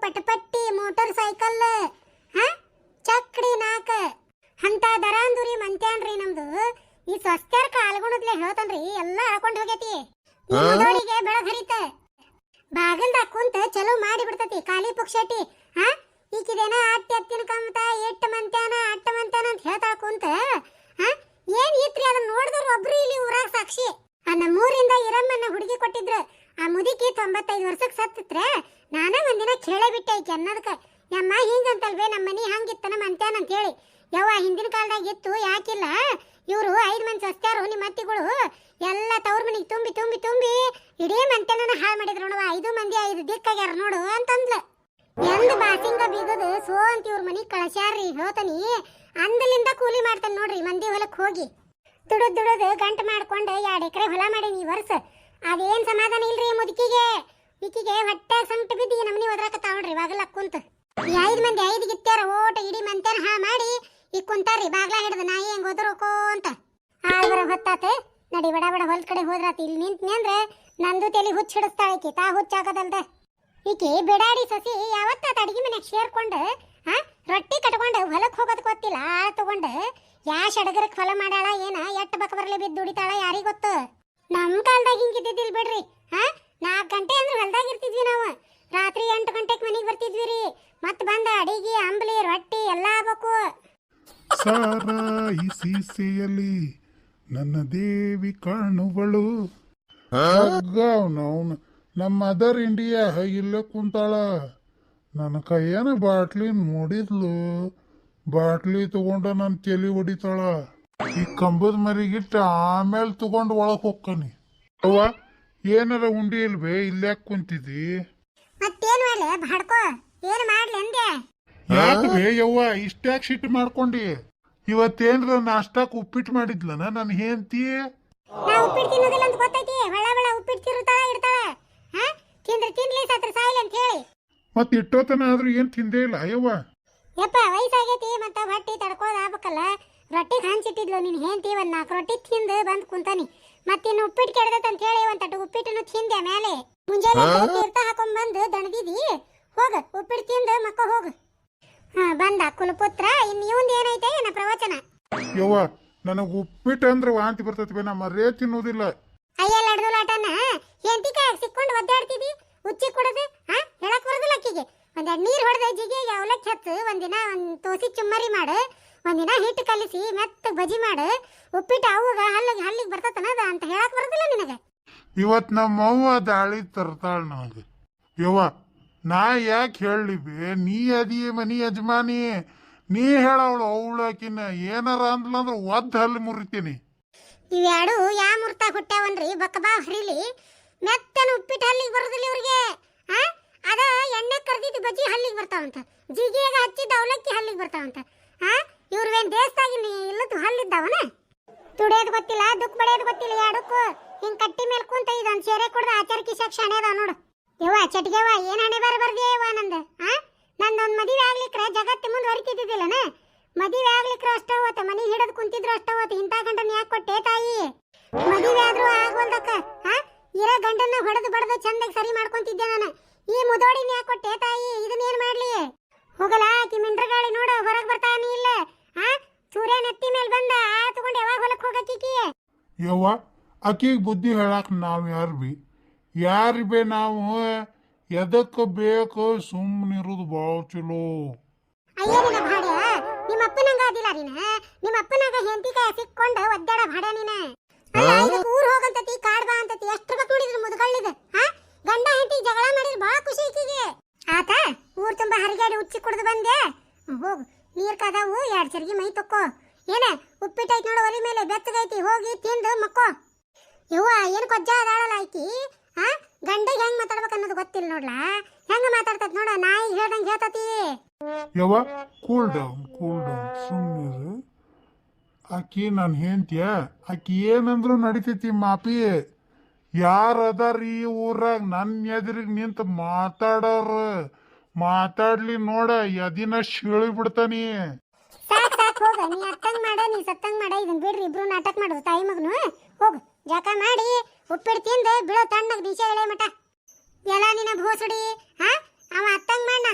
ಪಟಪಟ್ಟಿ motor cycle ಚಕ್ಡಿ ನಾಕ ಅಂತ ದರಾಂದುರಿ ಮಂತ್ಯಾನ್ರಿ ನಮ್ದು. ಈ ಸ್ವಸ್ಥ್ಯರ ಕಾಲ್ಗುಣದ್ಲೆ ಹೇಳ್ತಾನ್ರಿ ಎಲ್ಲ ಹಾಕೊಂಡ್ ಹೋಗೈತಿ. ಈ ಮುದೋಳಿಗೆ ಬೆಳಗ್ ಹರಿತ ಬಾಗಲ್ದಾಗ ಕುಂತ ಚಲೋ ಮಾಡಿ ಬಿಡ್ತತಿ ಖಾಲಿ ಪುಕ್ಷಟಿ. ಈಕಿದೇನ ಅತ್ತಿನ ಕಮತ ಎಟ್ಟು ಮಂತ್ಯಾನ ಅಟ್ಟ ಮಂತ್ಯಾನ ಅಂತ ಹೇಳ್ತಾ ಕುಂತ ಏನ್ ಇತ್ರಿ ಅದನ್ನ ನೋಡಿದ್ರು ಒಬ್ರು ಇಲ್ಲಿ ಊರಾಗ ಸಾಕ್ಷಿ. ನಮ್ಮೂರಿಂದ ಇರಮ್ಮನ್ನ ಹುಡುಗಿ ಕೊಟ್ಟಿದ್ರು. ಆ ಮುದುಕಿ 95 ವರ್ಷಕ್ಕೆ ಸತ್ತಿತ್ರೆ ನಾನ ಒಂದಿನ ಕೇಳೇ ಬಿಟ್ಟೆ ಈಕೆ ಅನ್ನೋದಕ್ಕೆ, ಯಮ್ಮ ಹಿಂಗಂತಲ್ವೇ ನಮ್ಮ ಮನಿ ಹಂಗಿತ್ತನ ಮಂತ್ಯಾನ ಅಂತ ಹೇಳಿ. ಯವ್ವ ಹಿಂದಿನ ಕಾಲದಾಗ ಇತ್ತು ಯಾಕಿಲ್ಲ, ಇವರು 5 ಮಂದಿ ಸಸ್ತ್ಯಾರು ನಿಮ್ಮ ಅತ್ತಿಗಳು ಎಲ್ಲ ತವ್ರ ಮನಿಗೆ ತುಂಬಿ ತುಂಬಿ ತುಂಬಿ ಇಡೀ ಮಂತ್ಯಾನ ಹಾಳು ಮಾಡಿದ್ರು ನೋಡುವ. 5 ಮಂದಿ 5 ದಿಕ್ಕಾಗ್ಯಾರ ನೋಡು ಅಂತಂದ್ಲು. ಎಂದ ಬಾಸಿಂಗ ಬೀಗದ ಸೋ ಅಂತ ಇವ್ರ ಮನಿಗೆ ಕಳಸ್ಯಾರ್ರಿ ಹೇಳ್ತಾನಿ. ಅಂದಲಿಂದ ಕೂಲಿ ಮಾಡ್ತಾನೆ ನೋಡ್ರಿ ಮಂದಿ ಹೊಲಕ್ಕೆ ಹೋಗಿ ದುಡದ್ ಗಂಟು ಮಾಡ್ಕೊಂಡು 2 ಎಕರೆ ಹೊಲ ಮಾಡೀನಿ ಈ ವರ್ಷ. ಅದೇನ್ ಸಮಾಧಾನ ಇಲ್ರಿ ಮುದುಕಿಗೆ. ಈಕಿಗೆ ಹೊಟ್ಟೆ ಸಂಕಟ ಬಿದ್ದು ಈ ನಮ್ಮನಿ ಒದ್ರಾಕತ್ತಾವಳ್ರಿ ಬಾಗಲ ಕುಂತ. 5 ಮಂದಿ 5 ಗಿತ್ಯಾರ ಓಟ ಇಡೀ ಮಂತ್ಯಾನ ಹಾ ಮಾಡಿ ಈಗ ಕುಂತಾರ್ರಿ ಬಾಗ್ಲ ಹಿಡ್ದು ನಾಯಿ ಹೆಂಗ್ ಓದರೋಕೋ ಅಂತ. ಆಳ್ಬರ ಹೊತ್ತಾತ ನಡಿ ಬಡ ಬಡ ಹೊಲದ ಕಡೆ ಹೋದ್ರಾತಿ. ಇಲ್ಲಿ ನಿಂತ್ನಿ ಅಂದ್ರೆ ನಂದು ತಲೆ ಹುಚ್ಚ ಹಿಡಿಸ್ತಾಳ ಈಕಿ, ತಾ ಹುಚ್ಚಾಗದಲ್ದ. ಈಕಿ ಬಿಡಾಡಿ ಸಸಿ ಯಾವತ್ತ ಅಡಿಗೆ ಮನೆಗೆ ಸೇರ್ಕೊಂಡು ರೊಟ್ಟಿ ಕಟ್ಕೊಂಡು ಹೊಲಕ್ಕೆ ಹೋಗೋದ್ ಗೊತ್ತಿಲ್ಲ. ಆಳ್ ತಗೊಂಡು ಯಾ ಸಡಗರಕ್ಕೆ ಹೊಲ ಮಾಡಾಳ ಏನ ಎಟ್ಟು ಬಕ ಬರಲಿ ಬಿದ್ದು ದುಡಿತಾಳ ಯಾರಿಗ ಗೊತ್ತು. ನಮ್ ಕಾಲದಾಗ ಹಿಂಗಿದ್ದಿದ್ದಿಲ್ ಬಿಡ್ರಿ. 4 ಗಂಟೆ ಅಂದ್ರೆ ಹೊಲದಾಗ ಇರ್ತಿದ್ವಿ ನಾವು. ರಾತ್ರಿ 8 ಗಂಟೆಗೆ ಮನೆಗೆ ಬರ್ತಿದ್ವಿ ರೀ. ಮತ್ ಬಂದ ಅಡಿಗೆ ಅಂಬ್ಲಿ ರೊಟ್ಟಿ ಎಲ್ಲ ಆಗ್ಬೇಕು. ಸಾರಾಯಿ ಸೀಸೆಯಲ್ಲಿ ನನ್ನ ದೇವಿ ಕಾಣುವಳು. ನಮ್ಮ ಮದರ್ ಇಂಡಿಯಾ ಇಲ್ಲೇ ಕುಂತಾಳ. ನನ್ನ ಕೈಯನ ಬಾಟ್ಲಿ ನೋಡಿದ್ಲು, ಬಾಟ್ಲಿ ತಗೊಂಡ ನನ್ನ ತಲೆ ಹೊಡಿತಾಳ. ಈ ಕಂಬದ ಮರಿಗಿಟ್ಟ ಆಮೇಲೆ ತಗೊಂಡು ಒಳಗೆ ಹೋಗ್ಕನಿ. ಅವ್ವ ಏನಾರ ಉಂಡಿ ಇಲ್ವೇ ಇಲ್ಯಾಕೆ ಕುಂತಿದ್ದಿ? ಮತ್ತೇನ್ ಮಾಡ್ಲೆ ಬಾಡ್ಕೋ ಏನ್ ಮಾಡ್ಲಿ ಅಂದೆ. ಯಾಕೆ ಯವ್ವ ಇಷ್ಟ್ಯಾಕೆ ಸಿಟ್ಟು ಮಾಡ್ಕೊಂಡಿ? ಇವತ್ತೇನ್ರ ನಾಷ್ಟಾಕ್ ಉಪ್ಪಿಟ್ಟು ಮಾಡಿದ್ಲನ ನನ್ನ ಹೆಂಡತಿ? ನಾ ಉಪ್ಪಿಟ್ಟು ತಿನ್ನೋದಿಲ್ಲ ಅಂತ ಗೊತ್ತೈತಿ. ಹೊಳ ಉಪ್ಪಿಟ್ಟು ತಿರುತ್ತಾಳ ಇಡ್ತಾಳ. ತಿನ್ಲಿ ಸತ್ರ ಸಾಯಿಲ್ ಅಂತ ಹೇಳಿ ಮತ್ ಇಟ್ಟೋತನ ಆದ್ರೂ ಏನ್ ತಿಂದೇ ಇಲ್ಲ ಯವ್ವ. ಯಪ್ಪ ವಯಸ್ಸಾಗೈತಿ ಮತ್ತ ಹೊಟ್ಟಿ ತಡ್ಕೋದ್ ಆಗ್ಬೇಕಲ್ಲ. ರೊಟ್ಟಿಗೆ ಹಂಚಿಟ್ಟಿದ್ಲು ನಿನ್ ಹೆಂಡತಿ. 4 ರೊಟ್ಟಿ ತಿಂದು ಬಂದ್ ಕುಂತಾನಿ. ಮತ್ತಿನ್ನು ಉಪ್ಪಿಟ್ಟು ಕೆಡದತ್ ಅಂತ ಹೇಳಿ ಒಂದ್ ತಟ್ಟು ಉಪ್ಪಿಟ್ಟನ್ನು ತಿಂದೆ ಮೇಲೆ. ಮುಂಜಾನೆ ತೀರ್ಥ ಹಾಕೊಂಡ್ ಬಂದು ದಣದಿದಿ ಹೋಗ ಉಪ್ಪಿಟ್ಟು ತಿಂದು ಮಕ್ಕ ಹೋಗ. ಬಂದ ಕುಲಪುತ್ರ. ಇನ್ ಇವಂದ ಏನೈತೆ ಏನ ಪ್ರವಚನ? ಯವ್ವ ನನಗ್ ಉಪ್ಪಿಟ್ಟು ಅಂದ್ರೆ ವಾಂತಿ ಬರ್ತೈತಿ, ನಾ ಮರೇ ತಿನ್ನೋದಿಲ್ಲ. ಅಯ್ಯ ಲಡ್ದುಲಾಟನ ಹೆಂಡತಿ ಕಾಯಾಗ ಸಿಕ್ಕೊಂಡು ಒದ್ದಾಡ್ತಿದಿ ಉಚ್ಚಿ ಕುಡದು ಹೇಳಕ್ ಬರೋದಿಲ್ಲ ಅಕ್ಕಿಗೆ. ಒಂದೆರಡು ನೀರ್ ಹೊಡೆದ ಜಿಗಿಗೆ ಅವಲಕ್ಕಿ ಹಚ್ಚು, ಒಂದಿನ ಒಂದ್ ತೋಸಿ ಚುಮ್ಮರಿ ಮಾಡು, ಒಂದಿನ ಹಿಟ್ಟು ಕಲಿಸಿ ಮೆತ್ತ ಬಜಿ ಮಾಡು. ಉಪ್ಪಿಟ್ಟು ಅವಾಗ ಹಲ್ಲಿಗೆ ಬರ್ತತನದ ಅಂತ ಹೇಳಕ್ ಬರೋದಿಲ್ಲ ನಿನಗೆ. ಇವತ್ ನಮ್ಮವ್ವ ದಾಳಿ ತರ್ತಾಳ ನನಗೆ. ಯವ್ವ ನಾ ಯಾಕೆ ಹೇಳಿ ನೀ ಅದಿ ಮನಿ ಯಜಮಾನಿ, ನೀ ಹೇಳವಳು ಅವಳಕಿನ ಏನಾರ ಅಂದ್ಲಂದ್ರ ಒದ್ದು ಹಲ್ಲಿ ಮುರಿತೀನಿ. ಇವ್ಯಾಡು ಯಾ ಮುರ್ತಾ ಹುಟ್ಟ್ಯಾವನ್ರಿ ಬಕ್ಕಬಾ ಹರಿಲಿ. ಮೆತ್ತನ ಉಪ್ಪಿಟ್ಟು ಹಲ್ಲಿಗೆ ಬರೋದಿಲ್ಲ ಇವ್ರಿಗೆ. ಅದ ಎಣ್ಣೆ ಕರ್ದಿದ್ದು ಬಜ್ಜಿ ಹಲ್ಲಿಗೆ ಬರ್ತಾವಂತ, ಜಿಗಿಯಾಗ ಹಚ್ಚಿದ ಅವಲಕ್ಕಿ ಹಲ್ಲಿಗೆ ಬರ್ತಾವಂತ. ಇವ್ರವೇನ್ ದೇಶದಾಗಿನ ಇಲ್ಲದ ಹಲ್ಲಿದ್ದಾವನ? ತುಡಿಯೋದು ಗೊತ್ತಿಲ್ಲ, ದುಃಖ ಬಡಿಯೋದು ಗೊತ್ತಿಲ್ಲ. ಎರಡಕ್ಕೂ ಹಿಂಗ್ ಕಟ್ಟಿ ಮೇಲೆ ಕುಂತ ಇದೊಂದು ಸೇರೆ ಕುಡ್ದ ಆಚಾರ ಕಿಶಾಕ್ ಶಾಣೆ ಅದಾವ ನೋಡು. ಯವ್ವ ಚಟ್ಗೆವ್ವ ಏನ್ ಹಣೆ ಬರ್ದಿಯವ್ವ ನಂದು. ನಂದೊಂದು ಮದುವೆ ಆಗ್ಲಿಕ್ರ ಜಗತ್ತು ಮುಂದೆ ಹೊರಿತಿದ್ದಿಲ್ಲನ. ಮದುವೆ ಆಗ್ಲಿಕ್ರ ಅಷ್ಟ ಹೋತ, ಮನಿ ಹಿಡಿದು ಕುಂತಿದ್ರು ಅಷ್ಟ ಹೋತ. ಇಂಥ ಗಂಡನ ಯಾಕೆ ಕೊಟ್ಟೆ ತಾಯಿ? ಮದುವೆ ಆದ್ರೂ ಆಗೋಲ್ದಕ್ಕ ಇರೋ ಗಂಡನ್ನ ಹೊಡೆದು ಬಡದು ಚಂದಾಗಿ ಸರಿ ಮಾಡ್ಕೊಂತಿದ್ದೆ ನಾನು. ಈ ಮುದೋಡಿನ ಯಾಕೆ ಕೊಟ್ಟೆ ತಾಯಿ? ಇದನ್ನೇನ್ ಮಾಡ್ಲಿ? ಹೋಗಲ್ಲ ಆಕಿ ಮಿಂಡ್ರಗಾಳಿ ನೋಡ ಹೊರಗೆ ಬರ್ತಾನೆ ಇಲ್ಲ. ಸೂರ್ಯ ನೆತ್ತಿ ಮೇಲೆ ಬಂದ ತಗೊಂಡು ಯಾವಾಗ ಹೊಲಕ್ಕೆ ಹೋಗಕ್ಕೀಕಿ? ಯವ್ವ ಆಕಿಗೆ ಬುದ್ಧಿ ಹೇಳಕ್ ನಾವ್ ಯಾರು ನಾವು ಎದಕ್ಕೆ ಬೇಕು ಸುಮ್ಮನಿರೋದು ಭಾಳ ಚಲೋ. ಅಯ್ಯ ನಿನ್ನ ಭಾಡ್ಯ ನಿಮ್ಮ ಅಪ್ಪನಂಗ ಅದಿಲ್ಲ ನೀನ. ನಿಮ್ಮ ಅಪ್ಪನಾಗ ಹೆಂಡತಿ ಕಾಯ ಸಿಕ್ಕೊಂಡು ಒದ್ದಾಡ ಭಾಡ್ಯ ನೀನ. ಊರ್ ಹೋಗಂತತಿ ಕಾಡ್ ಬಾ ಅಂತತಿ ಎಷ್ಟು ರೊಕ್ಕ ನೋಡಿದ್ರು ಮುದುಗಳಿದ. ಗಂಡ ಹೆಂಡತಿ ಜಗಳ ಮಾಡಿದ್ರೆ ಬಹಳ ಖುಷಿ ಈಕಿಗೆ. ಆತ ಊರ್ ತುಂಬಾ ಹರಿಗಾಡಿ ಉಚ್ಚಿ ಕುಡ್ದು ಬಂದೆ. ಹೋಗು ನೀರ್ ಕದಾವು 2 ಚರ್ಗಿ ಮೈ ತಕ್ಕೋ. ಏನ ಉಪ್ಪಿಟ್ಟೈತಿ ನೋಡು ಒಲಿ ಮೇಲೆ ಬೆಚ್ಚಗೈತಿ, ಹೋಗಿ ತಿಂದು ಮಕ್ಕೋ. ಯವ್ವ ಏನು ಕೊಜ್ಜ ಅದಾಳಲ್ಲ ಆಕಿ. ಗಂಡಿಗೆ ಹೆಂಗ್ ಮಾತಾಡ್ಬೇಕು ಅನ್ನೋದು ಗೊತ್ತಿಲ್ಲ ನೋಡ್ಲಾ. ಹೆಂಗ ಮಾತಾಡ್ತದ ನೋಡ, ನಾಯಿ ಹೇಳ್ದಂಗೆ ಹೇಳ್ತತಿ. ಯವ್ವ ಕೂಲ್ ಡೌನ್ ಸುಮ್ಮನೆ. ಆಕಿ ನನ್ನ ಹೆಂಡ್ತಿಯ, ಆಕಿ ಏನಂದ್ರು ನಡಿತೈತಿ ಮಾಪಿ. ಯಾರು ಅದಾರ ಈ ಊರಾಗ ನನ್ನ ಎದುರಿಗೆ ನಿಂತು ಮಾತಾಡ್ಲಿ ನೋಡ, ಎದಿನ ಶಿಳಿ ಬಿಡ್ತಾನಿ. ಸಾಕ್ ಹೋಗ, ನೀ ಅತ್ತಂಗ್ ಮಾಡ ನೀ ಸತ್ತಂಗ್ ಮಾಡ. ಇದನ್ ಬಿಡ್ರಿ, ಇಬ್ರು ನಾಟಕ ಮಾಡುದು ತಾಯಿ ಮಗನು. ಹೋಗು ಜಕ ಮಾಡಿ ಉಪ್ಪಿಟ್ಟು ತಿಂದು ಬಿಡೋ ತಣ್ಣಗ್ ದಿಶೆ ಎಳೆ ಮಟ ಎಲ್ಲ ನಿನ್ನ ಭೋಸಡಿ. ಅವ ಅತ್ತಂಗ್ ಮಾಡಿ ನಾ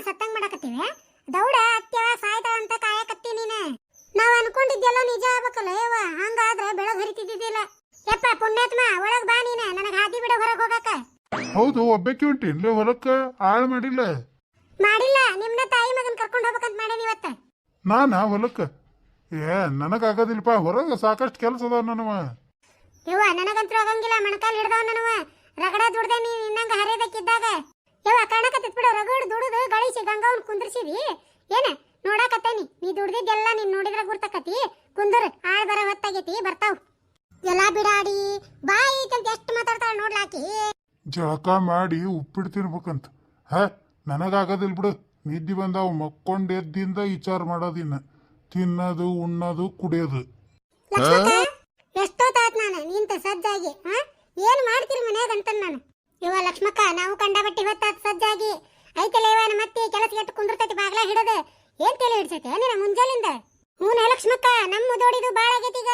ದೌಡ ಅತ್ಯವ ಸಾಯ್ತಾಳ ಅಂತ ಕಾಯಕತ್ತಿ ನೀನ. ನಾವ್ ಅನ್ಕೊಂಡಿದ್ದೆಲ್ಲ ನಿಜ ಆಗ್ಬೇಕಲ್ಲ ಯವ್ವ, ಹಂಗಾದ್ರ ಬೆಳಗ್ ಹರಿತಿದ್ದಿದ್ದಿಲ್ಲ. ಯಪ್ಪ ಪುಣ್ಯಾತ್ಮ ಒಳಗ್ ಬಾ ನೀನ, ನನಗ್ ಹಾದಿ ಬಿಡ ಹೊರಗ್ ಹೋಗಾಕ. ಹೌದು ಒಬ್ಬಕ್ಕೆ ಹೊಂಟೇನ್ಲೆ ಹೊಲಕ್ಕ, ಆಳ್ ಮಾಡಿಲ್ಲ. ಮಾಡಿಲ್ಲ, ನಿಮ್ನ ತಾಯಿ ಮಗನ್ ಕರ್ಕೊಂಡ್ ಹೋಗ್ಬೇಕಂತ ಮಾಡೇನಿ ಇವತ್ತ. ನಾನಾ ಹೊಲಕ್ಕ? ನನಗಾಗೋದಿಲ್ಪ, ಹೊರಗ ಸಾಕಷ್ಟು ಕೆಲಸ ಅದಾವ ನನವ. ಯವ್ವ ನನಗಂತೂ ಆಗಂಗಿಲ್ಲ, ಮಣಕಾಲ್ ಹಿಡ್ದವ ನನವ. ರಗಡ ದುಡ್ದೆ ನೀನ್ ಇನ್ನಂಗ ಹರಿಯದಕ್ಕಿದ್ದಾಗ. ಯವ್ವ ಕಾಣಕತ್ತಿತ್ ಬಿಡು, ರಗಡ್ ದುಡುದು ಗಳಿಸಿ ಗಂಗಾವನ್ ಕುಂದ್ರಿಸಿದಿ ಏನ ನೋಡಾಕತ್ತೇನಿ. ನೀ ದುಡ್ದಿದ್ದೆಲ್ಲ ನೀನ್ ನೋಡಿದ್ರ ಗುರ್ತಕತಿ. ಕುಂದರ್ ಆಳ್ ಬರ ಹೊತ್ತಾಗೈತಿ, ಬರ್ತಾವ್. ಎಲ್ಲ ಬಿಡಾಡಿ ಬಾಯಿ ಐತಂತ ಎಷ್ಟು ಮಾತಾಡ್ತಾಳ ನೋಡ್ಲಾಕಿ. ಜಳಕ ಮಾಡಿ ಉಪ್ಪಿಟ್ಟು ತಿನ್ಬೇಕಂತ. ನನಗಾಗೋದಿಲ್ಲ ಬಿಡು, ನಿದ್ದೆ ಬಂದಾವು. ಮಕ್ಕೊಂಡ್ ಎದ್ದಿಂದ ವಿಚಾರ ಮಾಡೋದಿನ್ನ ತಿನ್ನೋದು ಉಣ್ಣೋದು ಕುಡಿಯೋದು. ಲಕ್ಷ್ಮಕ್ಕ ಎಷ್ಟೊತ್ತಾತ್ ನಾನು ನಿಂತ ಸಜ್ಜಾಗಿ. ಏನ್ ಮಾಡ್ತೀರಿ ಮನ್ಯಾಗ ಅಂತನ್ ನಾನು. ಇವ ಲಕ್ಷ್ಮಕ್ಕ ನಾವು ಕಂಡಬಟ್ಟಿ ಹೊತ್ತಾತ್ ಸಜ್ಜಾಗಿ ಐತಲ್ಲ ಇವ. ನಮ್ಮ ಮತ್ತೆ ಕೆಲಸ ಎಟ್ಟು ಕುಂದಿರ್ತೈತಿ ಬಾಗ್ಲ ಹಿಡದು. ಏನ್ ತಲೆ ಹಿಡ್ಸೈತೆ ನಿನ್ನ ಮುಂಜಾಲಿಂದ? ಹ್ಞೂ ಲಕ್ಷ್ಮಕ್ಕ, ನಮ್ಮ ದೊಡಿದು ಬಾಳ ಆಗೈತಿ. ಈಗ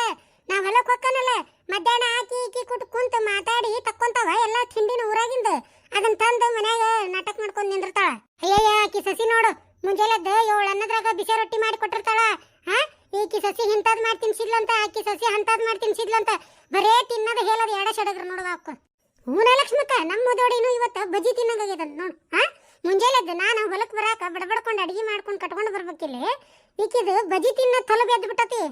ನಾವ್ ಹೊಲಕ್ ಹೊಕ್ಕನಲ್ಲ, ಮಧ್ಯಾಹ್ನ ಹಾಕಿ ಈಕಿ ಕುಟ್ ಕುಂತ ಮಾತಾಡಿ ತಕ್ಕೊಂತಾವ ಎಲ್ಲ ತಿಂಡಿನ ಊರಾಗಿಂದ. ಅದನ್ನ ತಂದು ಮನ್ಯಾಗ ನಾಟಕ ಮಾಡ್ಕೊಂಡ್ ನಿಂದಿರ್ತಾಳ. ಅಯ್ಯಯ್ಯ ಆಕಿ ಸಸಿ ನೋಡು, ಮುಂಜಾನೆದ್ದ 7 ಅನ್ನದ್ರಾಗ ಬಿಸಿ ರೊಟ್ಟಿ ಮಾಡಿ ಕೊಟ್ಟಿರ್ತಾಳ. ಈಕಿ ಸಸಿ ಇಂತದ್ ಮಾಡಿ ತಿನ್ಸಿದ್ಲಂತ, ಆಕಿ ಸಸಿ ಅಂತದ್ ಮಾಡಿ ತಿನ್ಸಿದ್ಲಂತ. ಬರೇ ತಿನ್ನದ ಹೇಳೋದು ಎಡ ಸಡಗ್ರ ನೋಡುವ ಅಕ್ಕ. ಹೂನ ಲಕ್ಷ್ಮಕ್ಕ, ನಮ್ಮ ದೊಡಿನು ಇವತ್ತ ಬಜ್ಜಿ ತಿನ್ನಂಗಾಗ್ಯದಂತ ನೋಡು. ಮುಂಜಾನೆದ್ದ ನಾನು ಹೊಲಕ್ ಬರಾಕ ಬಡಬಡ್ಕೊಂಡು ಅಡಿಗೆ ಮಾಡ್ಕೊಂಡು ಕಟ್ಕೊಂಡು ಬರ್ಬೇಕಿಲ್ಲ. ಈಕಿದು ಬಜ್ಜಿ ತಿನ್ನ ತೊಲಬ ಎದ್ದು ಬಿಟ್ಟತಿ.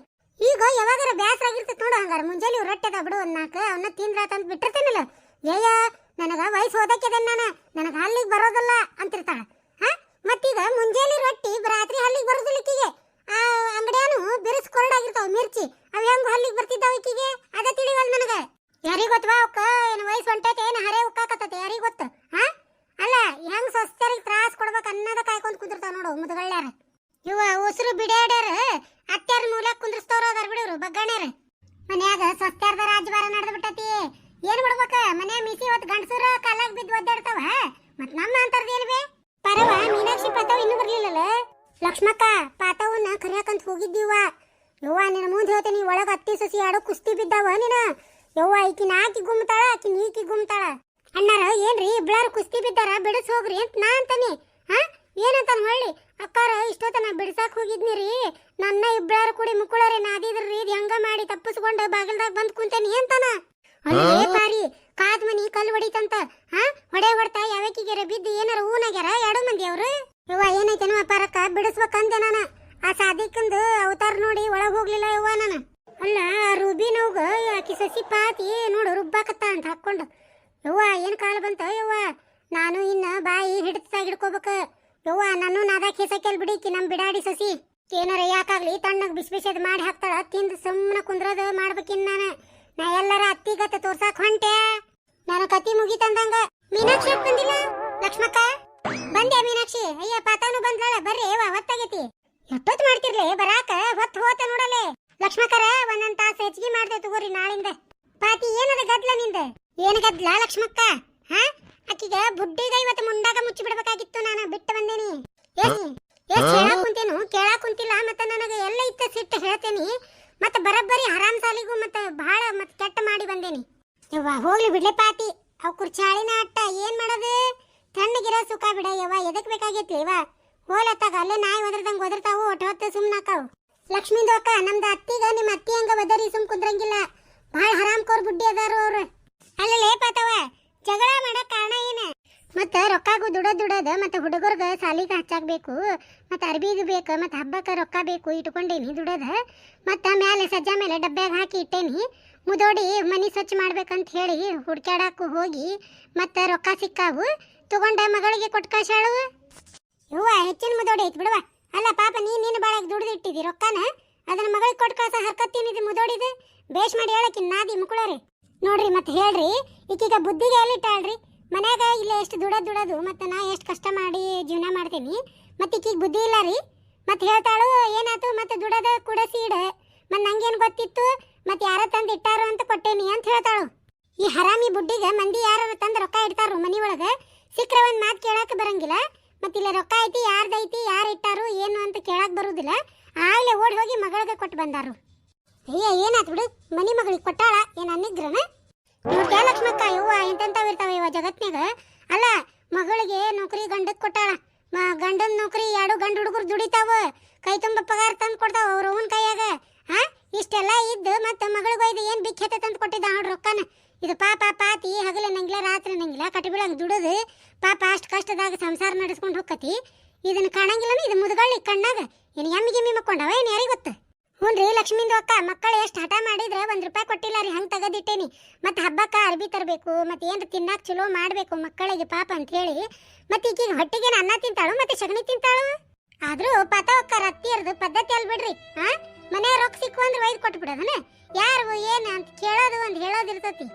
ಈಗ ಯಾವಾಗಾರ ಬ್ಯಾಸರ ಆಗಿರ್ತೈತಿ ನೋಡು. ಹಂಗಾರ ಮುಂಜಾನೆ ರೊಟ್ಟಿ ಅದ ಬಿಡು, ಒಂದ್ 4 ಅವನ್ನ ತಿಂದ್ರಾತಂತ ಬಿಟ್ಟಿರ್ತೇನಲ್ಲ. ಏಯ್ಯ ನನಗ ವಯಸ್ಸು ಹೋದಕ್ಕಿದೆ, ನನಗ ಹಲ್ಲಿಗೆ ಬರೋದಿಲ್ಲ ಅಂತಿರ್ತಾಳ. ಮತ್ತೀಗ ಮುಂಜಾನೆ ರೊಟ್ಟಿ ರಾತ್ರಿ ಹಲ್ಲಿಗೆ ಬರೋದಿಲ್ಲ ಈಕಿಗೆ. ಆ ಅಂಗಡಿಯಾನು ಬಿರುಸ್ ಕೊರಡಾಗಿರ್ತಾವ ಮಿರ್ಚಿ, ಅವ್ ಹೆಂಗ ಹಲ್ಲಿಗೆ ಬರ್ತಿದ್ದಾವ ಈಕಿಗೆ ಅದ ತಿಳಿವಲ್ ನನಗ. ಯಾರಿಗ್ ಗೊತ್ತವಾ ಅವಕ್ಕ ಏನ್ ವಯಸ್ಸು ಹೊಂಟೈತೆ, ಏನ್ ಹರೇ ಉಕ್ಕಾಕತ್ತೈತೆ ಯಾರಿಗ್ ಗೊತ್ತ? ಅಲ್ಲ ಹೆಂಗ್ ಸ್ವಸ್ಥರಿಗೆ ತ್ರಾಸ್ ಕೊಡ್ಬೇಕು ಅನ್ನೋದ ಕಾಯ್ಕೊಂಡ್ ಕುಂದಿರ್ತಾವ ನೋಡು ಮುದಗಳ್ಯಾರ. ಇವ ಉಸಿರು ಬಿಡ್ಯಾಡ್ಯಾರ ಅತ್ಯಾರ ಮೂಲ್ಯಾಗ ಕುಂದ್ರಸ್ತವ್ರ ಅದಾರ ಬಿಡವ್ರು ಬಗ್ಗಣ್ಯಾರ. ಮನ್ಯಾಗ ಸ್ವಸ್ಥ್ಯಾರ್ದ ರಾಜಭಾರ ನಡೆದ್ ಬಿಟ್ಟತಿ. ಏನ್ ಬಿಡ್ಬೇಕ, ಮನ್ಯಾ ಮಿಸಿ ಹೊತ್ತು ಗಂಡಸೂರ ಕಾಲಾಗ ಬಿದ್ದು ಒದ್ದಾಡ್ತಾವ. ಮತ್ ನಮ್ಮ ಅಂತರ್ದ ಏನ್ಬೇ? ಪರವ ಮೀನಾಕ್ಷಿ ಪಾತಾವ್ ಇನ್ನೂ ಬರ್ಲಿಲ್ಲಲ್ಲ. ಲಕ್ಷ್ಮಕ್ಕ ಪಾತಾವನ್ನ ಕರಿಯಾಕಂತ ಹೋಗಿದ್ದೀವ. ಯವ್ವ ನಿನ್ನ ಮುಂದೆ ಹೇಳ್ತೇನಿ, ಒಳಗ ಅತ್ತಿ ಸಸಿ ಆಡೋ ಕುಸ್ತಿ ಬಿದ್ದಾವ ನೀನ. ಯವ್ವ ಈಕಿನ ಆಕಿ ಗುಮ್ತಾಳ, ಆಕಿ ನೀಕಿ ಗುಮ್ತಾಳ. ಅಣ್ಣಾರ ಏನ್ರಿ ಇಬ್ಳಾರು ಕುಸ್ತಿ ಬಿದ್ದಾರ, ಬಿಡಿಸ್ ಹೋಗ್ರಿ ಅಂತ ನಾ ಅಂತಾನೆ. ಏನಂತಾನ ಹೊಳ್ಳಿ, ಅಕ್ಕಾರ ಇಷ್ಟೊತ್ತನ ಬಿಡ್ಸಾಕ್ ಹೋಗಿದ್ನಿರಿ, ನನ್ನ ಇಬ್ಳಾರು ಕೂಡಿ ಮುಕ್ಕುಳರಿ ನಾದಿದ್ರಿ, ಇದು ಹೆಂಗ ಮಾಡಿ ತಪ್ಪಿಸ್ಕೊಂಡು ಬಾಗಿಲ್ದಾಗ ಬಂದ್ ಕುಂತೇನಿ ಅಂತಾನ. ಅಲ್ಲೇ ಪಾರಿ ಕಾದ್ ಮನಿ ಕಲ್ಲು ಹೊಡಿತಂತ. ಹೊಡ್ತಾ ಯಾವಕ್ಕಿಗೆರ ಬಿದ್ದು ಏನಾರ ಊನಾಗ್ಯಾರ 2 ಮಂದಿ ಅವ್ರು. ಯವ್ವ ಏನೈತೇನೋ ಅಪಾರಕ್ಕ, ಬಿಡಿಸ್ಬೇಕಂದೆ ನಾನ. ಆ ಸಾದಿಕಂದು ಅವತಾರ ನೋಡಿ ಒಳಗ್ ಹೋಗ್ಲಿಲ್ಲ ಯವ್ವ ನಾನು. ಅಲ್ಲ ರೂಬಿನವ್ಗ ಆಕಿ ಸಸಿ ಪಾತಿ ನೋಡು ರುಬ್ಬಾಕತ್ತ ಅಂತ ಹಾಕೊಂಡು. ಯವ್ವ ಏನ್ ಕಾಲ ಬಂತ ಯವ್ವ, ನಾನು ಇನ್ನ ಬಾಯಿ ಹಿಡಿತಾಗ ಹಿಡ್ಕೋಬೇಕ. ಯವ್ವ ನಾನು ನಾದಾಕ ಹೇಸಕ್ಕೆಲ್ ಬಿಡಿಕಿ ನಮ್ ಬಿಡಾಡಿ ಸಸಿ. ಏನಾರ ಯಾಕಾಗ್ಲಿ ತಣ್ಣಗ್ ಬಿಸಿ ಬಿಸಿದ್ ಮಾಡಿ ಹಾಕ್ತಾಳ, ತಿಂದು ಸುಮ್ಮನೆ ಕುಂದ್ರದ ಮಾಡ್ಬೇಕಿನ್ ನಾ ಎಲ್ಲಾರ ಅತ್ತಿಗತ್ತ ತೋರ್ಸಾಕ್ ಹೊಂಟೆ. ನಾನು ಕತಿ ಮುಗಿತಂದಂಗ. ಮೀನಾಕ್ಷಿ ಬಂದಿಲ್ಲ ಲಕ್ಷ್ಮಕ್ಕ? ಬಂದೆ ಮೀನಾಕ್ಷಿ. ಅಯ್ಯ ಪಾತಾನು ಬಂದ್ಲಾಳ, ಬರ್ರಿ ಯವ್ವ ಹೊತ್ತಾಗೈತಿ. ಎಷ್ಟೊತ್ತು ಮಾಡ್ತಿರ್ಲಿ ಬರಾಕ, ಹೊತ್ತು ಹೋತ ನೋಡಲೆ. ಲಕ್ಷ್ಮಕ್ಕರ ಒಂದೊಂದ್ ತಾಸು ಹೆಚ್ಚಿಗೆ ಮಾಡ್ದೆ ತಗೋರಿ ನಾಳಿಂದ. ಪಾತಿ ಏನದ ಗದ್ಲ ನಿಂದ? ಏನ್ ಗದ್ಲ ಲಕ್ಷ್ಮಕ್ಕ? ಅಕ್ಕಿಗ ಬುಡ್ಡಿಗ ಇವತ್ತು ಮುಂಡಾಗ ಮುಚ್ಚಿ ಬಿಡ್ಬೇಕಾಗಿತ್ತು, ನಾನು ಬಿಟ್ಟು ಬಂದೇನಿ. ಹೇಳಾಕ್ ಕುಂತೇನು, ಕೇಳಾಕ್ ಕುಂತಿಲ್ಲ. ಮತ್ತ ನನಗ ಎಲ್ಲ ಇತ್ತ ಸಿಟ್ಟು ಹೇಳ್ತೇನಿ. ಮತ್ತ ಬರಬ್ಬರಿ ಹರಾಮ್ ಸಾಲಿಗೂ ಮತ್ತ ಬಹಳ ಮತ್ ಕೆಟ್ಟ ಮಾಡಿ ಬಂದೇನಿ. ಯವ್ವ ಹೋಗ್ಲಿ ಬಿಡ್ಲೆ ಪಾತಿ, ಅವ್ ಕುರ್ಚಾಳಿನ ಅಟ್ಟ ಏನ್ ಮಾಡೋದು? ತಣ್ಣಗಿರ ಸುಖ ಬಿಡ ಯವ್ವ, ಎದಕ್ ಬೇಕಾಗೈತಿ ಯವ್ವ? ಹೋಲತ್ತಾಗ ಅಲ್ಲೇ ನಾಯಿ ಒದರ್ದಂಗ ಒದರ್ತಾವು, ಒಟ್ಟು ಹೊತ್ತು ಸುಮ್ನಾಕಾವು. ಲಕ್ಷ್ಮೀದು ಅಕ್ಕ ನಮ್ದು ಅತ್ತಿಗ ನಿಮ್ಮ ಅತ್ತಿ ಹಂಗ ಒದರಿ ಸುಮ್ ಕುಂದ್ರಂಗಿಲ್ಲ. ಬಹಳ ಹರಾಮ್ ಕೋರ್ ಬುಡ್ಡಿ ಅದಾರು ಅವ್ರು. ಅಲ್ಲೇ ಪಾತವ ಜಗಳ ಮಾಡಕ್ ಕಾರಣ ಏನ? ಮತ್ತ ರೊಕ್ಕಾಗು ದುಡೋದ ಮತ್ತ ಹುಡುಗರ್ಗ ಸಾಲಿಗೆ ಹಚ್ಚಾಕ್ಬೇಕು, ಮತ್ತ ಅರ್ಬಿಗೂ ಬೇಕು, ಮತ್ತ ಹಬ್ಬಕ್ಕ ರೊಕ್ಕ ಬೇಕು ಇಟ್ಕೊಂಡೇನಿ ದುಡೋದ. ಮತ್ತ ಮ್ಯಾಲೆ ಸಜ್ಜಾ ಮೇಲೆ ಡಬ್ಬ್ಯಾಗ ಹಾಕಿ ಇಟ್ಟೇನಿ. ಮುದೋಡಿ ಮನಿ ಸ್ವಚ್ಛ ಮಾಡ್ಬೇಕಂತ ಹೇಳಿ ಹುಡ್ಕ್ಯಾಡಕ್ಕೂ ಹೋಗಿ ಮತ್ತ ರೊಕ್ಕ ಸಿಕ್ಕಾವು, ತಗೊಂಡ ಮಗಳಿಗೆ ಕೊಟ್ಟು ಕಳ್ಸಾಳು. ಯವ್ವ ಹೆಚ್ಚಿನ ಮುದೋಡಿ ಐತಿ ಬಿಡುವ. ಅಲ್ಲ ಪಾಪ ನೀನು ಬಾಳಾಗ ದುಡ್ದಿಟ್ಟಿದಿ ರೊಕ್ಕನ, ಅದನ್ನ ಮಗಳಿಗೆ ಕೊಟ್ಟು ಕಳ್ಸ ಹರ್ಕತ್ತೀನಿದು ಮುದೋಡಿದು. ಬೇಷ್ ಮಾಡಿ ಹೇಳಕ್ಕಿನ್ ನಾದಿ ಮುಕ್ಕಳರಿ ನೋಡ್ರಿ. ಮತ್ತೆ ಹೇಳ್ರಿ ಈಕೀಗ ಬುದ್ಧಿಗೆ ಎಲ್ಲಿಟ್ಟಾಳ್ರಿ? ಮನ್ಯಾಗ ಇಲ್ಲ ಎಷ್ಟು ದುಡೋದು ಮತ್ತೆ ನಾ ಎಷ್ಟು ಕಷ್ಟ ಮಾಡಿ ಜೀವನ ಮಾಡ್ತೀನಿ. ಮತ್ತೆ ಈಕೀಗ ಬುದ್ಧಿ ಇಲ್ಲ ರೀ. ಮತ್ತೆ ಹೇಳ್ತಾಳು ಏನಾಯ್ತು ಮತ್ತೆ ದುಡೋದ ಕುಡಸಿ ಇಡ, ಮತ್ತೆ ನಂಗೇನು ಗೊತ್ತಿತ್ತು, ಮತ್ತೆ ಯಾರ ತಂದು ಇಟ್ಟಾರು ಅಂತ ಕೊಟ್ಟೇನಿ ಅಂತ ಹೇಳ್ತಾಳು. ಈ ಹರಾಮಿ ಬುಡ್ಡಿಗೆ ಮಂದಿ ಯಾರು ತಂದು ರೊಕ್ಕ ಇಡ್ತಾರು ಮನಿ ಒಳಗ, ಸಿಕ್ಕ್ರೆ ಒಂದು ಮಾತು ಕೇಳಕ್ಕೆ ಬರಂಗಿಲ್ಲ. ಮತ್ತಿಲ್ಲ ರೊಕ್ಕ ಐತಿ ಯಾರ್ದೈತಿ ಯಾರು ಇಟ್ಟಾರು ಏನು ಅಂತ ಕೇಳಕ್ ಬರುದಿಲ್ಲ. ಆಗ್ಲೇ ಓಡಿ ಹೋಗಿ ಮಗಳಿಗೆ ಕೊಟ್ಟು ಬಂದಾರು. ಅಯ್ಯ ಏನಾತ್ ಬಿಡು, ಮನಿ ಮಗಳಿಗೆ ಕೊಟ್ಟಾಳ ಏನ್ ಅನ್ನಿಗ್ರನ? ನೋಡ್ಯಾ ಲಕ್ಷ್ಮಕ್ಕ, ಯವ್ವ ಇಂತಂತಾವ್ ಇರ್ತಾವ ಇವ ಜಗತ್ನ್ಯಾಗ. ಅಲ್ಲ ಮಗಳಿಗೆ ನೌಕರಿ ಗಂಡಕ್ ಕೊಟ್ಟಾಳ, ಗಂಡನ ನೌಕರಿ 2 ಗಂಡು ಹುಡುಗರು ದುಡಿತಾವ, ಕೈ ತುಂಬ ಪಗಾರ ತಂದು ಕೊಡ್ತಾವ ಅವ್ರ ಅವನ ಕೈಯಾಗ. ಹಾ ಇಷ್ಟೆಲ್ಲ ಇದ್ದು ಮತ್ತೆ ಮಗಳಿಗೂ ಇದು ಏನು ಬಿಕ್ಕಿ ತಂದು ಕೊಟ್ಟಿದ್ದ ಅವ್ರ ರೊಕ್ಕನ. ಇದು ಪಾಪ ಪಾತಿ ಹಗಲ ನಂಗಿಲ್ಲ ರಾತ್ರಿ ನಂಗಿಲ್ಲ ಕಟ್ಟಿಬೀಳಂಗೆ ದುಡಿದು ಪಾಪ ಅಷ್ಟು ಕಷ್ಟದಾಗ ಸಂಸಾರ ನಡೆಸ್ಕೊಂಡು ಹೋಗ್ಕತಿ. ಇದನ್ನ ಕಾಣಂಗಿಲ್ಲ ಇದು ಮುದುಗಳ್ಳಿ ಕಣ್ಣಾಗ. ಏನು ಎಮ್ಮಿಗೆ ಮಕ್ಕೊಂಡವ ಏನು ಯಾರಿಗೆ ಗೊತ್ತ? ಹ್ಞೂ ರೀ ಲಕ್ಷ್ಮೀಂದು ಅಕ್ಕ, ಮಕ್ಕಳು ಎಷ್ಟು ಹಠ ಮಾಡಿದ್ರೆ 1 ರೂಪಾಯಿ ಕೊಟ್ಟಿಲ್ಲ ರೀ, ಹಂಗೆ ತೆಗೆದಿಟ್ಟೇನಿ. ಮತ್ತೆ ಹಬ್ಬಕ್ಕೆ ಅರ್ಬಿ ತರಬೇಕು, ಮತ್ತೆ ಏನು ತಿನ್ನಾಕ ಚಲೋ ಮಾಡಬೇಕು ಮಕ್ಕಳಿಗೆ ಪಾಪ ಅಂತ ಹೇಳಿ. ಮತ್ತೆ ಈಗೀಗ ಹೊಟ್ಟಿಗೆ ಅನ್ನ ತಿಂತಾಳು ಮತ್ತೆ ಸಗಣಿ ತಿಂತಾಳು. ಆದ್ರೂ ಪತಾವಕ್ಕ ರತ್ತಿಯರ್ದು ಪದ್ಧತಿ ಅಲ್ ಬಿಡ್ರಿ. ಹಾ ಮನೆ ರೊಕ್ಕ ಸಿಕ್ಕು ಅಂದ್ರೆ ಒಯ್ದು ಕೊಟ್ಬಿಡೋದನ, ಯಾರು ಏನು ಅಂತ ಕೇಳೋದು ಒಂದು ಹೇಳೋದಿರ್ತತಿ.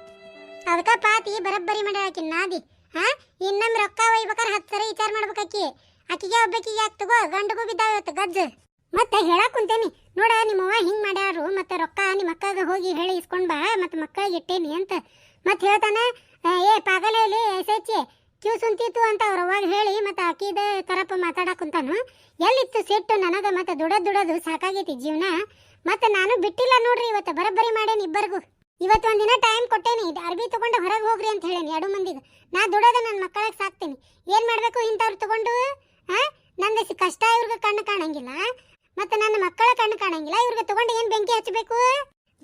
ಅದಕ್ಕೆ ಪಾತಿ ಬರಬ್ಬರಿ ಮಾಡ್ಯಾಕಿ ನಾದಿ. ಹಾ ಇನ್ನೊಮ್ಮೆ ರೊಕ್ಕ ಒಯ್ಬೇಕಾರೆ 10 ಸರಿ ವಿಚಾರ ಮಾಡ್ಬೇಕಾಕಿ. ಆಕಿಗೆ ಒಬ್ಬಾಕಿಗೆ ಯಾಕೆ ತಗೋ, ಗಂಡಗೂ ಬಿದ್ದಾವ ಇವತ್ತು ಗಜ್ಜು. ಮತ್ತೆ ಹೇಳಕ್ ಕುಂತೇನಿ ನೋಡ, ನಿಮ್ಮವ್ವ ಹಿಂಗ್ ಮಾಡ್ಯಾರು, ಮತ್ತೆ ರೊಕ್ಕ ನಿಮ್ಮ ಅಕ್ಕಗ ಹೋಗಿ ಹೇಳಿ ಇಸ್ಕೊಂಡ್ ಬಾ, ಮತ್ತೆ ಮಕ್ಕಳಿಗೆ ಇಟ್ಟೇನಿ ಅಂತ. ಮತ್ತೆ ಹೇಳ್ತಾನೆ ಏ ಪಾಗಲ ಹೇಳಿ ಎಸೆಚ್ಚಿ ಕ್ಯೂ ಸುಂತಿತ್ತು ಅಂತ ಅವ್ರ ಅವಾಗ ಹೇಳಿ ಮತ್ತೆ ಆಕಿದ ತರಪ್ಪ ಮಾತಾಡಕ್ ಕುಂತಾನು. ಎಲ್ಲಿತ್ತು ಸಿಟ್ಟು ನನಗ, ಮತ್ತೆ ದುಡೋದು ಸಾಕಾಗೈತಿ ಜೀವನ. ಮತ್ತೆ ನಾನು ಬಿಟ್ಟಿಲ್ಲ ನೋಡ್ರಿ, ಇವತ್ತು ಬರಬ್ಬರಿ ಮಾಡೇನಿ ಇಬ್ಬರಿಗೂ. ಇವತ್ತು ಒಂದಿನ ಟೈಮ್ ಕೊಟ್ಟೇನಿ, ಅರ್ಬಿ ತಗೊಂಡು ಹೊರಗೆ ಹೋಗ್ರಿ ಅಂತ ಹೇಳೇನಿ 2 ಮಂದಿಗೆ. ನಾ ದುಡೋದ ನನ್ನ ಮಕ್ಕಳಿಗೆ ಸಾಕ್ತೇನಿ. ಏನ್ ಮಾಡ್ಬೇಕು ಇಂಥವ್ರು ತಗೊಂಡು? ನಂದ ಕಷ್ಟ ಇವ್ರಿಗೆ ಕಣ್ಣು ಕಾಣಂಗಿಲ್ಲ, ಮತ್ತೆ ನನ್ನ ಮಕ್ಕಳ ಕಣ್ಣು ಕಾಣಂಗಿಲ್ಲ, ಇವ್ರಿಗೆ ತಗೊಂಡು ಏನ್ ಬೆಂಕಿ ಹಚ್ಚಬೇಕು?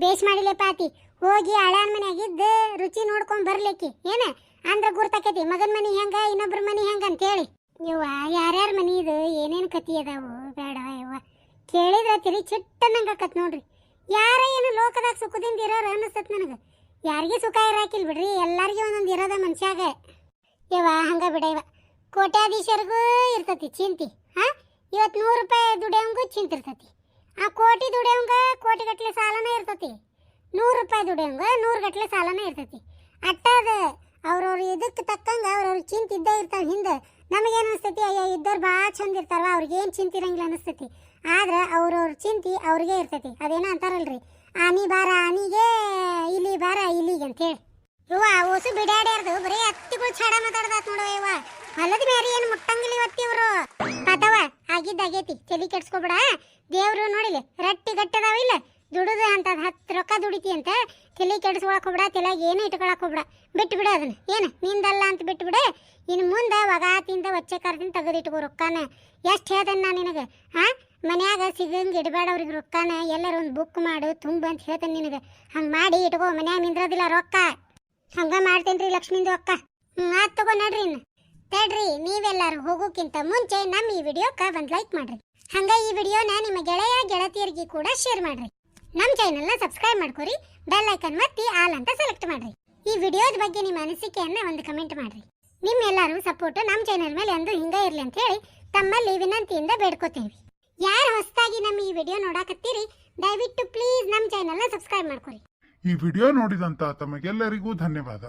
ಬೇಸ್ ಮಾಡಿಲೆ ಪಾತಿ, ಹೋಗಿ ಹಳ್ಯಾನ್ ಮನೆಯಾಗಿದ್ದ ರುಚಿ ನೋಡ್ಕೊಂಡ್ ಬರ್ಲಿಕ್ಕೆ ಏನ ಅಂದ್ರ ಗುರ್ತಾಕೈತಿ ಮಗನ್ ಮನಿ ಹೆಂಗ ಇನ್ನೊಬ್ರ ಮನಿ ಹೆಂಗ ಅಂತ ಹೇಳಿ. ಇವ್ವ ಯಾರ್ಯಾರ ಮನಿ ಇದು ಏನೇನ್ ಕತಿ ಅದಾವು ಬೇಡವ ಇವ್ವ, ಕೇಳಿದ್ರ ತಿರಿ ಚಿಟ್ಟನಂಗ ಆಕತ್ ನೋಡ್ರಿ. ಯಾರ ಏನು ಲೋಕದಾಗ ಸುಖದಿಂದ ಇರೋರು ಅನಿಸ್ತತ್ ನನಗ. ಯಾರಿಗೆ ಸುಖ ಇರಾಕಿಲ್ ಬಿಡ್ರಿ, ಎಲ್ಲಾರ್ಗಿ ಒಂದೊಂದು ಇರೋದ ಮನುಷ್ಯಾಗ. ಇವ ಹಂಗ ಬಿಡ, ಇವ ಕೋಟ್ಯಾಧೀಶರಿಗೂ ಇರ್ತತಿ ಚಿಂತಿ. ಇವತ್ತು 100 ರೂಪಾಯಿ ದುಡಿಯೋಂಗೂ ಚಿಂತಿರ್ತತಿ. ಆ ಕೋಟಿ ದುಡಿಯೋಂಗ ಕೋಟಿ ಗಟ್ಲೆ ಸಾಲನ ಇರ್ತತಿ, 100 ರೂಪಾಯಿ ದುಡಿಯೋಂಗ 100 ಗಟ್ಲೆ ಸಾಲನ ಇರ್ತತಿ. ಅಟ್ಟಾದ ಅವ್ರವ್ರ ಇದಕ್ಕೆ ತಕ್ಕಂಗ ಅವ್ರವ್ರ ಚಿಂತೆ ಇದ್ದೇ ಇರ್ತಾವ ಹಿಂದೆ. ನಮಗೇನು ಅನಿಸ್ತೈತಿ, ಅಯ್ಯೋ ಇದ್ದವ್ರು ಭಾಳ ಚಂದ ಇರ್ತಾರವ, ಅವ್ರಿಗೇನು ಚಿಂತೆ ಇರಂಗಿಲ್ಲ ಅನಿಸ್ತೈತಿ. ಆದ್ರೆ ಅವ್ರವ್ರ ಚಿಂತೆ ಅವ್ರಿಗೆ ಇರ್ತೈತಿ. ಅದೇನೋ ಅಂತಾರಲ್ರಿ, ಆನಿ ಬಾರ ಆನಿಗೆ, ಇಲ್ಲಿ ಬಾರ ಇಲ್ಲಿಗೆ ಅಂತೇಳಿ. ಇವ ಓಸು ಬಿಡಾಡ್ಯಾರ್ದು ಬರೀ ಅತ್ತಿಗಳು ಛಾಡ ಮಾತಾಡ್ದಾತ್ ನೋಡವ. ಇವ ಹೊಲದ ಮೇರಿ ಏನು ಮುಟ್ಟಂಗಿಲ್ಲ ಇವತ್ತಿ ಇವರು. ಪತವ ಆಗಿದ್ದಾಗೈತಿ, ತಲೆ ಕೆಡ್ಸ್ಕೊಬೇಡ. ದೇವ್ರು ನೋಡಿಲಿ ರಟ್ಟಿ ಗಟ್ಟದಾವ ಇಲ್ಲ, ದುಡುದು ಅಂತ 10 ರೊಕ್ಕ ದುಡಿತಿ ಅಂತ ತಲೆ ಕೆಡಿಸ್ಕೊಳಕ್ ಹೋಗ್ಬಿಡ, ತಲೆಗೆ ಏನು ಇಟ್ಕೊಳಕ್ ಹೋಗ್ಬಿಡ, ಬಿಟ್ಟು ಬಿಡ ಅದನ್ನ. ಏನು ನಿಂದಲ್ಲ ಅಂತ ಬಿಟ್ಟು ಬಿಡ. ಇನ್ನು ಮುಂದೆ ವಗಾತಿಂದ ವಚ್ಚೆ ಕರ್ದಿಂದ ತೆಗೆದಿಟ್ಕೋ ರೊಕ್ಕನ. ಎಷ್ಟು ಹೇಳ್ತೇನೆ ನಾನು ನಿನಗೆ. ಮನ್ಯಾಗ ಸಿಗಂಗೆ ಇಡಬೇಡ ಅವ್ರಿಗೆ ರೊಕ್ಕನ. ಎಲ್ಲರೂ ಒಂದು ಬುಕ್ ಮಾಡು ತುಂಬ ಅಂತ ಹೇಳ್ತೇನೆ ನಿನಗೆ. ಹಂಗೆ ಮಾಡಿ ಇಟ್ಕೋ, ಮನ್ಯಾಗ ನಿಂದ್ರೋದಿಲ್ಲ ರೊಕ್ಕ. ಹಂಗ ಮಾಡ್ತೇನ್ರಿ ಲಕ್ಷ್ಮೀಂದು ಅಕ್ಕ. ಆತ್ ತಗೋ ನಡ್ರಿ. ಇನ್ನು ತಡ್ರಿ, ನೀವೆಲ್ಲರೂ ಹೋಗೋಕ್ಕಿಂತ ಮುಂಚೆ ನಮ್ಮ ಈ ವಿಡಿಯೋಕ್ಕೆ ಒಂದು ಲೈಕ್ ಮಾಡ್ರಿ. ಹಂಗ ಈ ವಿಡಿಯೋನ ನಿಮ್ಮ ಗೆಳೆಯ ಗೆಳತಿಯರಿಗೆ ಕೂಡ ಶೇರ್ ಮಾಡ್ರಿ. ನಮ್ಮ ಚಾನಲ್ನ ಸಬ್ಸ್ಕ್ರೈಬ್ ಮಾಡ್ಕೊರಿ, ಬೆಲ್ ಐಕನ್ ಒತ್ತಿ ಆಲ್ ಅಂತ ಸೆಲೆಕ್ಟ್ ಮಾಡ್ರಿ. ಈ ವಿಡಿಯೋದ ಬಗ್ಗೆ ನಿಮ್ಮ ಅನಿಸಿಕೆಯನ್ನ ಒಂದು ಕಮೆಂಟ್ ಮಾಡ್ರಿ. ನಿಮ್ಮೆಲ್ಲರೂ ಸಪೋರ್ಟ್ ನಮ್ಮ ಚಾನಲ್ ಮೇಲೆ ಎಂದು ಹಿಂಗ ಇರ್ಲಿ ಅಂತ ಹೇಳಿ ತಮ್ಮಲ್ಲಿ ವಿನಂತಿಯಿಂದ ಬೇಡ್ಕೋತೇವೆ. ಯಾರು ಹೊಸದಾಗಿ ನಮ್ಮ ಈ ವಿಡಿಯೋ ನೋಡಾಕತ್ತೀರಿ, ದಯವಿಟ್ಟು ಪ್ಲೀಸ್ ನಮ್ಮ ಚಾನಲ್ನ ಸಬ್ಸ್ಕ್ರೈಬ್ ಮಾಡ್ಕೊರಿ. ಈ ವಿಡಿಯೋ ನೋಡಿದಂತ ತಮಗೆಲ್ಲರಿಗೂ ಧನ್ಯವಾದ.